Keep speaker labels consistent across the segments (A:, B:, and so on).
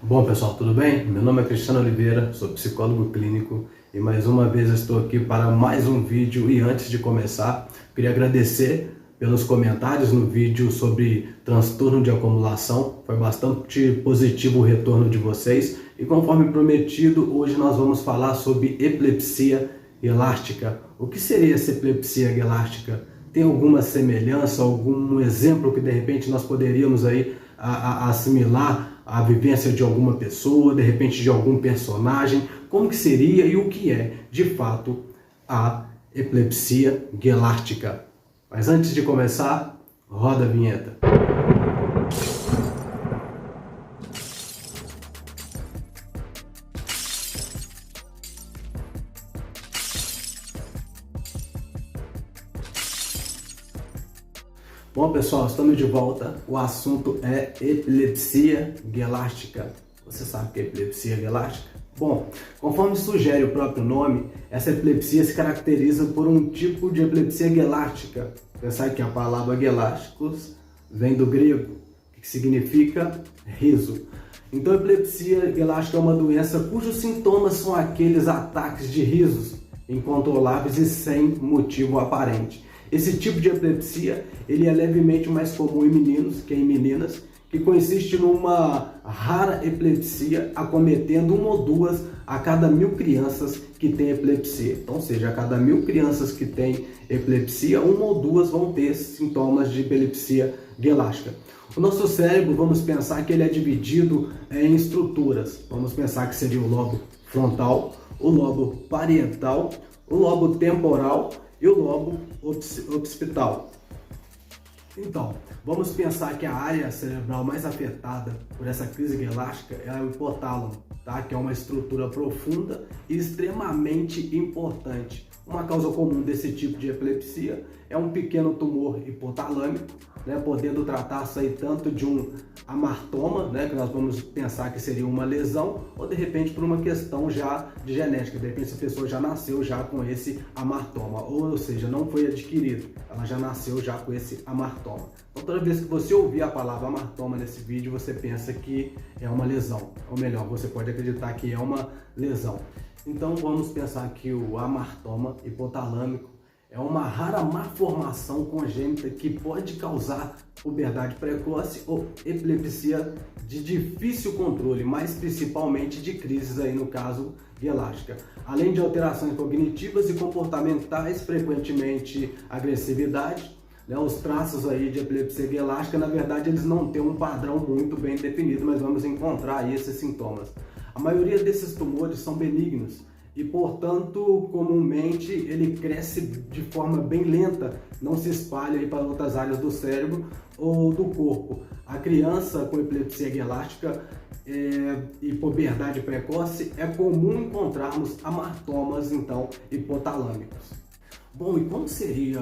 A: Bom pessoal, tudo bem? Meu nome é Cristiano Oliveira, sou psicólogo clínico e mais uma vez estou aqui para mais um vídeo. E antes de começar, queria agradecer pelos comentários no vídeo sobre transtorno de acumulação. Foi bastante positivo o retorno de vocês e, conforme prometido, hoje nós vamos falar sobre epilepsia elástica. O que seria essa epilepsia elástica? Tem alguma semelhança, algum exemplo que de repente nós poderíamos aí assimilar a vivência de alguma pessoa, de repente de algum personagem? Como que seria e o que é, de fato, a epilepsia elástica? Mas antes de começar, roda a vinheta. Bom pessoal, estamos de volta. O assunto é epilepsia elástica. Você sabe o que é epilepsia elástica? Bom, conforme sugere o próprio nome, essa epilepsia se caracteriza por um tipo de epilepsia elástica. Pensar que a palavra elásticos vem do grego, que significa riso. Então, a epilepsia elástica é uma doença cujos sintomas são aqueles ataques de risos incontroláveis e sem motivo aparente. Esse tipo de epilepsia ele é levemente mais comum em meninos que em meninas, que consiste numa rara epilepsia acometendo uma ou duas a cada 1000 crianças que têm epilepsia. Então, ou seja, a cada 1000 crianças que têm epilepsia, uma ou duas vão ter sintomas de epilepsia elástica. O nosso cérebro, vamos pensar que ele é dividido em estruturas. Vamos pensar que seria o lobo frontal, o lobo parietal, o lobo temporal e o lobo occipital. Então, vamos pensar que a área cerebral mais afetada por essa crise elástica é o hipotálamo, tá? Que é uma estrutura profunda e extremamente importante. Uma causa comum desse tipo de epilepsia é um pequeno tumor hipotalâmico, né, podendo tratar-se aí tanto de um amartoma, né, que nós vamos pensar que seria uma lesão, ou de repente por uma questão já de genética, de repente a pessoa já nasceu já com esse amartoma, ou seja, não foi adquirido, ela já nasceu já com esse amartoma. Então toda vez que você ouvir a palavra amartoma nesse vídeo, você pensa que é uma lesão, ou melhor, você pode acreditar que é uma lesão. Então vamos pensar que o amartoma hipotalâmico é uma rara malformação congênita que pode causar puberdade precoce ou epilepsia de difícil controle, mas principalmente de crises aí no caso elástica. Além de alterações cognitivas e comportamentais, frequentemente agressividade, né, os traços aí de epilepsia elástica, na verdade, eles não têm um padrão muito bem definido, mas vamos encontrar aí esses sintomas. A maioria desses tumores são benignos e, portanto, comumente ele cresce de forma bem lenta, não se espalha aí para outras áreas do cérebro ou do corpo. A criança com epilepsia elástica e puberdade precoce é comum encontrarmos amartomas, então, hipotalâmicos. Bom, e como seria,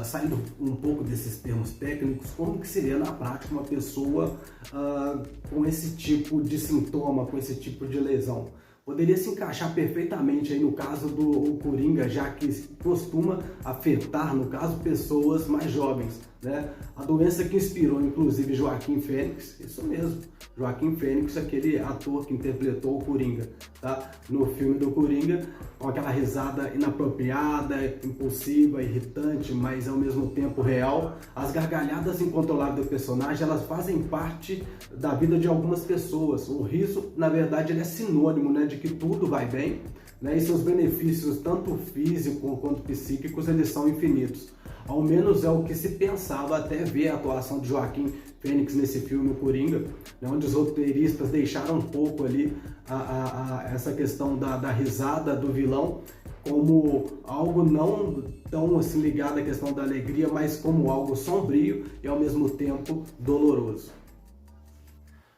A: saindo um pouco desses termos técnicos, como que seria na prática uma pessoa com esse tipo de sintoma, com esse tipo de lesão? Poderia se encaixar perfeitamente aí no caso do Coringa, já que costuma afetar, no caso, pessoas mais jovens, né? A doença que inspirou, inclusive, Joaquim Fênix, isso mesmo, Joaquim Fênix, aquele ator que interpretou o Coringa, tá? No filme do Coringa, com aquela risada inapropriada, impulsiva, irritante, mas ao mesmo tempo real. As gargalhadas incontroláveis do personagem, elas fazem parte da vida de algumas pessoas. O riso, na verdade, ele é sinônimo, né, de que tudo vai bem, né, e seus benefícios, tanto físicos quanto psíquicos, eles são infinitos. Ao menos é o que se pensava até ver a atuação de Joaquim Fênix nesse filme, o Coringa, né, onde os roteiristas deixaram um pouco ali essa questão da risada do vilão como algo não tão assim ligado à questão da alegria, mas como algo sombrio e ao mesmo tempo doloroso.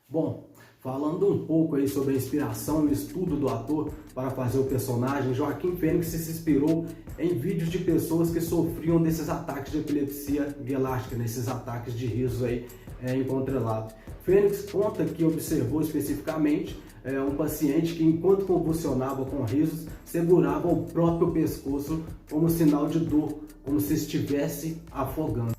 A: Bom, falando um pouco aí sobre a inspiração e o estudo do ator para fazer o personagem, Joaquim Fênix se inspirou em vídeos de pessoas que sofriam desses ataques de epilepsia elástica, nesses ataques de risos aí incontroláveis. Fênix conta que observou especificamente um paciente que, enquanto convulsionava com risos, segurava o próprio pescoço como sinal de dor, como se estivesse afogando.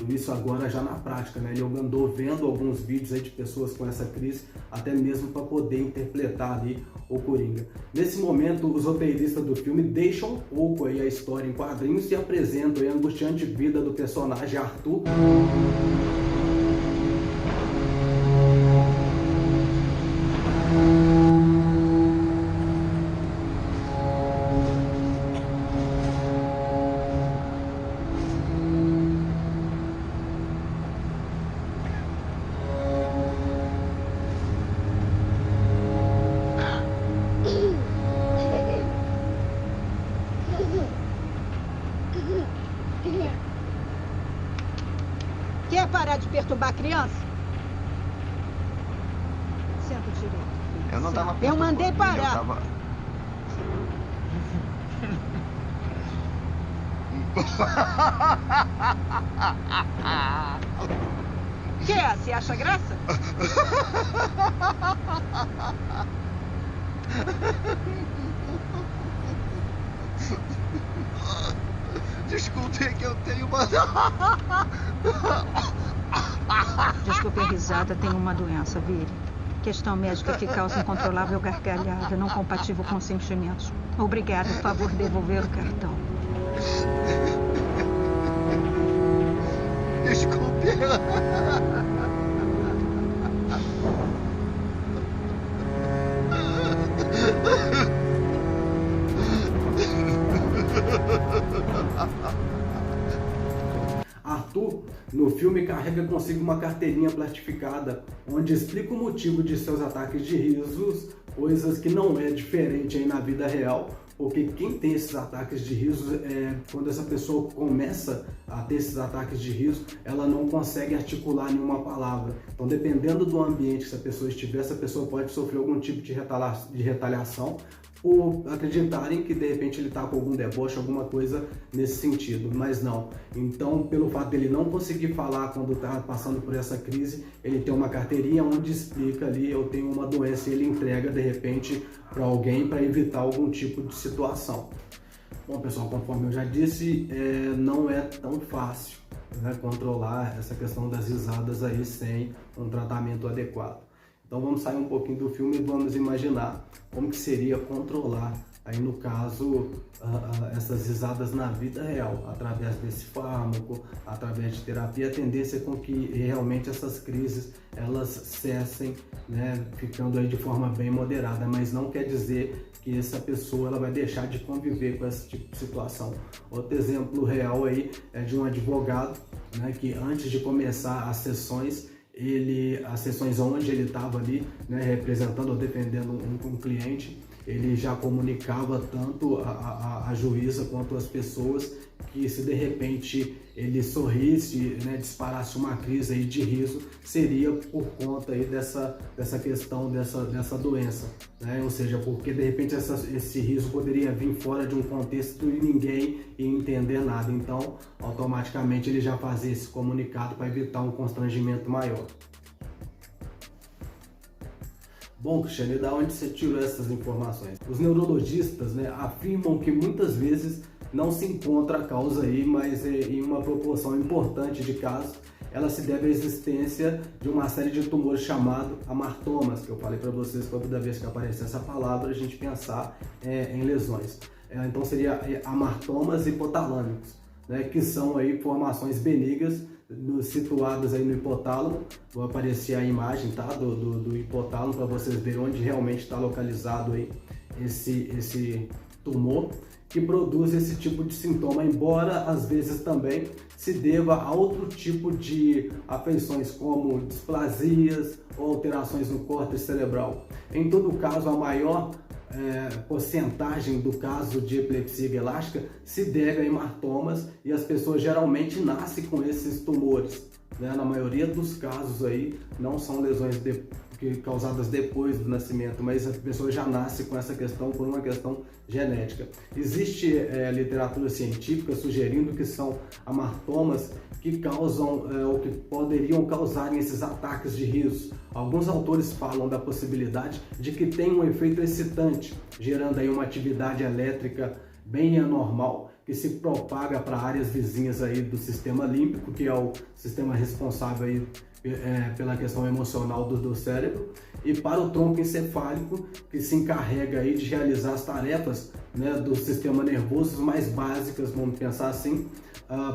A: Isso agora já na prática, né? Ele andou vendo alguns vídeos aí de pessoas com essa crise, até mesmo para poder interpretar ali o Coringa. Nesse momento, os roteiristas do filme deixam um pouco aí a história em quadrinhos e apresentam aí a angustiante vida do personagem Arthur.
B: Quer parar de perturbar a criança? Senta direito. Filho.
C: Eu não tava
B: Eu mandei parar.
C: Eu tava...
B: Quer? Você acha graça?
C: Desculpe, é que eu tenho uma...
B: Desculpe a risada, tenho uma doença, Vire. Questão médica que causa incontrolável gargalhada, não compatível com sentimentos. Obrigada, por favor, devolver o cartão.
C: Desculpe.
A: Arthur, no filme, carrega consigo uma carteirinha plastificada, onde explica o motivo de seus ataques de risos, coisas que não é diferente aí na vida real, porque quem tem esses ataques de risos, quando essa pessoa começa a ter esses ataques de riso, ela não consegue articular nenhuma palavra. Então, dependendo do ambiente que essa pessoa estiver, essa pessoa pode sofrer algum tipo de retaliação, por acreditarem que de repente ele está com algum deboche, alguma coisa nesse sentido, mas não. Então, pelo fato dele não conseguir falar quando está passando por essa crise, ele tem uma carteirinha onde explica ali: eu tenho uma doença, e ele entrega de repente para alguém para evitar algum tipo de situação. Bom, pessoal, conforme eu já disse, não é tão fácil, né, controlar essa questão das risadas aí sem um tratamento adequado. Então vamos sair um pouquinho do filme e vamos imaginar como que seria controlar, aí no caso, essas risadas na vida real, através desse fármaco, através de terapia. A tendência é com que realmente essas crises elas cessem, né, ficando aí de forma bem moderada, mas não quer dizer que essa pessoa ela vai deixar de conviver com esse tipo de situação. Outro exemplo real aí é de um advogado, né, que antes de começar as sessões onde ele estava ali, né, representando ou defendendo um cliente, ele já comunicava tanto a juíza quanto as pessoas que se de repente ele sorrisse, né, disparasse uma crise aí de riso, seria por conta aí dessa questão dessa doença, né? Ou seja, porque de repente esse riso poderia vir fora de um contexto e ninguém ia entender nada. Então, automaticamente ele já fazia esse comunicado para evitar um constrangimento maior. Bom, Cristiane, da onde você tirou essas informações? Os neurologistas, né, afirmam que muitas vezes não se encontra a causa aí, mas em uma proporção importante de casos, ela se deve à existência de uma série de tumores chamados amartomas, que eu falei para vocês que toda vez que aparecer essa palavra a gente pensar em lesões. Então seria amartomas hipotalâmicos, né, que são aí formações benignas situadas aí no hipotálamo. Vou aparecer a imagem, tá, do hipotálamo para vocês verem onde realmente está localizado aí tumor que produz esse tipo de sintoma, embora às vezes também se deva a outro tipo de afeições como displasias ou alterações no córtex cerebral. Em todo caso, a maior porcentagem do caso de epilepsia guielástica se deve a hematomas e as pessoas geralmente nascem com esses tumores, né? Na maioria dos casos aí não são lesões causadas depois do nascimento, mas a pessoa já nasce com essa questão por uma questão genética. Existe literatura científica sugerindo que são hematomas que causam ou que poderiam causar esses ataques de riso. Alguns autores falam da possibilidade de que tem um efeito excitante, gerando aí uma atividade elétrica bem anormal que se propaga para áreas vizinhas aí do sistema límbico, que é o sistema responsável aí pela questão emocional do cérebro, e para o tronco encefálico, que se encarrega aí de realizar as tarefas, né, do sistema nervoso mais básicas, vamos pensar assim,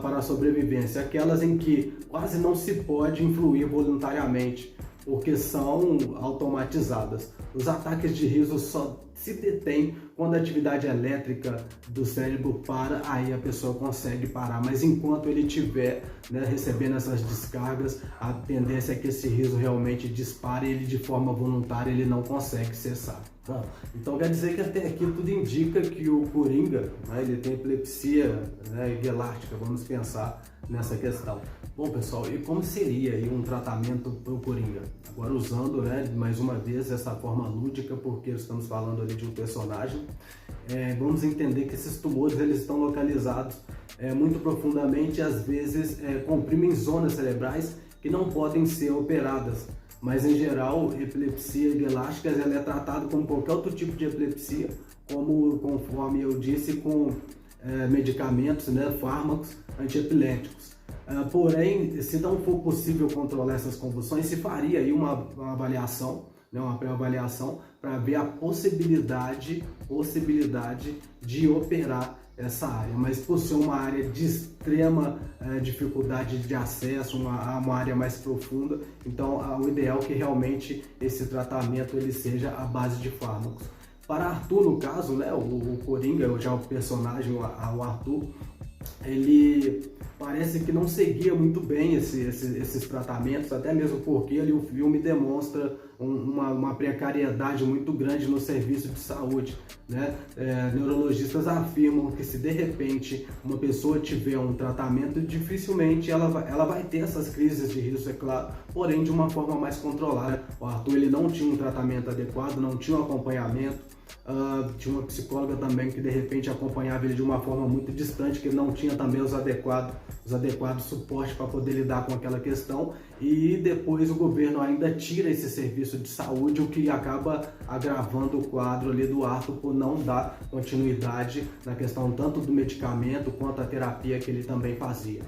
A: para a sobrevivência, aquelas em que quase não se pode influir voluntariamente, porque são automatizadas. Os ataques de riso só se detêm quando a atividade elétrica do cérebro para, aí a pessoa consegue parar, mas enquanto ele estiver, né, recebendo essas descargas, a tendência é que esse riso realmente dispare e ele de forma voluntária ele não consegue cessar. Bom, então quer dizer que até aqui tudo indica que o Coringa, né, ele tem epilepsia, né, guielástica, vamos pensar nessa questão. Bom pessoal, e como seria aí um tratamento para o Coringa? Agora usando, né, mais uma vez essa forma lúdica, porque estamos falando ali de um personagem, vamos entender que esses tumores eles estão localizados muito profundamente e às vezes comprimem zonas cerebrais que não podem ser operadas. Mas em geral, epilepsia guielástica ela é tratada como qualquer outro tipo de epilepsia, conforme eu disse, com medicamentos, né, fármacos antiepiléticos. Porém, se não for possível controlar essas convulsões, se faria aí uma avaliação, né, uma pré-avaliação, para ver a possibilidade de operar essa área, mas por ser uma área de extrema dificuldade de acesso, uma área mais profunda, então o ideal é que realmente esse tratamento ele seja à base de fármacos. Para Arthur, no caso, né, o Coringa, já o personagem, o Arthur, ele parece que não seguia muito bem esses tratamentos, até mesmo porque ali o filme demonstra uma precariedade muito grande no serviço de saúde, né? Neurologistas afirmam que se de repente uma pessoa tiver um tratamento, dificilmente ela vai ter essas crises de riso, é claro, porém de uma forma mais controlada. O Arthur ele não tinha um tratamento adequado, não tinha um acompanhamento. Tinha uma psicóloga também que de repente acompanhava ele de uma forma muito distante, que ele não tinha também os adequados suportes para poder lidar com aquela questão, e depois o governo ainda tira esse serviço de saúde, o que acaba agravando o quadro ali do Arthur por não dar continuidade na questão tanto do medicamento quanto a terapia que ele também fazia.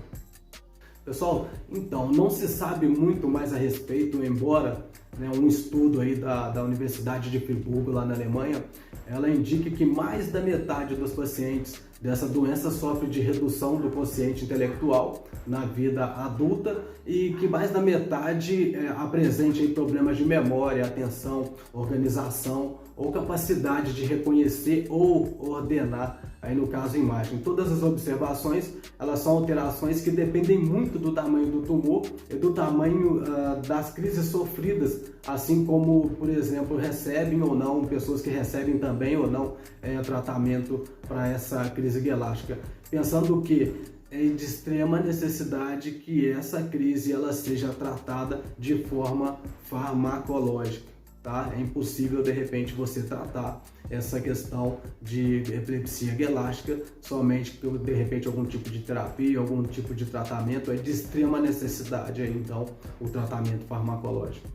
A: Pessoal, então, não se sabe muito mais a respeito, embora, né, um estudo aí da Universidade de Friburgo, lá na Alemanha, ela indica que mais da metade dos pacientes dessa doença sofre de redução do quociente intelectual na vida adulta e que mais da metade apresente aí problemas de memória, atenção, organização ou capacidade de reconhecer ou ordenar, aí no caso imagem. Todas as observações, elas são alterações que dependem muito do tamanho do tumor e do tamanho das crises sofridas, assim como, por exemplo, recebem ou não, pessoas que recebem também ou não tratamento para essa crise guielástica. Pensando que é de extrema necessidade que essa crise ela seja tratada de forma farmacológica. Tá? É impossível de repente você tratar essa questão de epilepsia guielástica somente por de repente algum tipo de terapia, algum tipo de tratamento. É de extrema necessidade aí, então o tratamento farmacológico.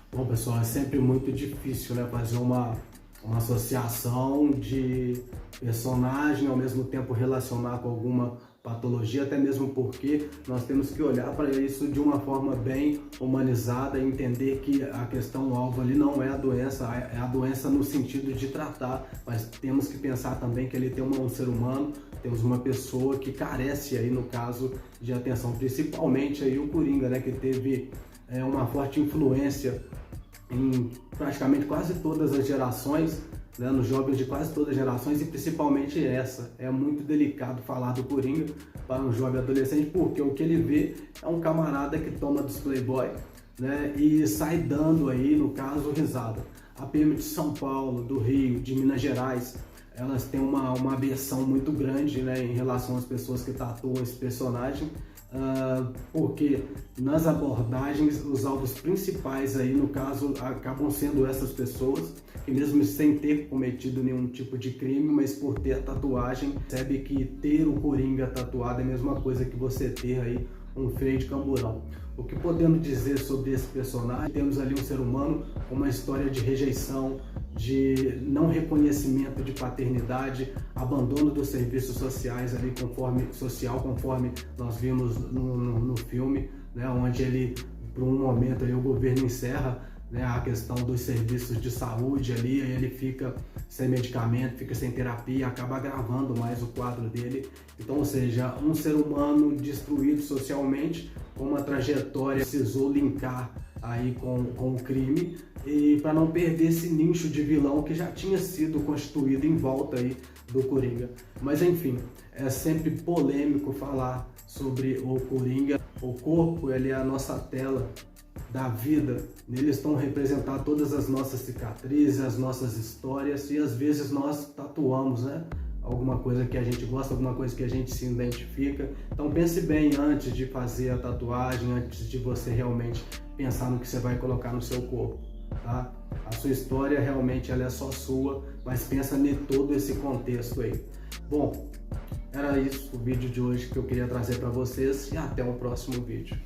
A: Bom pessoal, é sempre muito difícil, né, fazer uma associação de personagem ao mesmo tempo relacionar com alguma patologia, até mesmo porque nós temos que olhar para isso de uma forma bem humanizada e entender que a questão alvo ali não é a doença no sentido de tratar, mas temos que pensar também que ele tem um ser humano, temos uma pessoa que carece aí no caso de atenção, principalmente aí o Coringa, né, que teve uma forte influência em praticamente quase todas as gerações né, nos jovens de quase todas as gerações, e principalmente essa. É muito delicado falar do Coringa para um jovem adolescente, porque o que ele vê é um camarada que toma dos playboy, né, e sai dando aí, no caso, risada. A PM de São Paulo, do Rio, de Minas Gerais, elas têm uma aversão muito grande, né, em relação às pessoas que tatuam esse personagem, porque nas abordagens os alvos principais aí, no caso, acabam sendo essas pessoas que, mesmo sem ter cometido nenhum tipo de crime, mas por ter a tatuagem, percebe que ter o Coringa tatuado é a mesma coisa que você ter aí um freio de camburão. O que podemos dizer sobre esse personagem? Temos ali um ser humano com uma história de rejeição, de não reconhecimento de paternidade, abandono dos serviços sociais ali, conforme nós vimos no filme, né, onde ele, por um momento ali, o governo encerra, né, a questão dos serviços de saúde ali, aí ele fica sem medicamento, fica sem terapia, acaba agravando mais o quadro dele. Então, ou seja, um ser humano destruído socialmente, com uma trajetória, precisou linkar aí com o crime, e para não perder esse nicho de vilão que já tinha sido constituído em volta aí do Coringa. Mas enfim, é sempre polêmico falar sobre o Coringa. O corpo, ele é a nossa tela da vida, nele estão representadas todas as nossas cicatrizes, as nossas histórias, e às vezes nós tatuamos, né, alguma coisa que a gente gosta, alguma coisa que a gente se identifica. Então pense bem antes de fazer a tatuagem, antes de você realmente pensar no que você vai colocar no seu corpo, tá? A sua história realmente ela é só sua, mas pensa em todo esse contexto aí. Bom, era isso o vídeo de hoje que eu queria trazer para vocês, e até o próximo vídeo.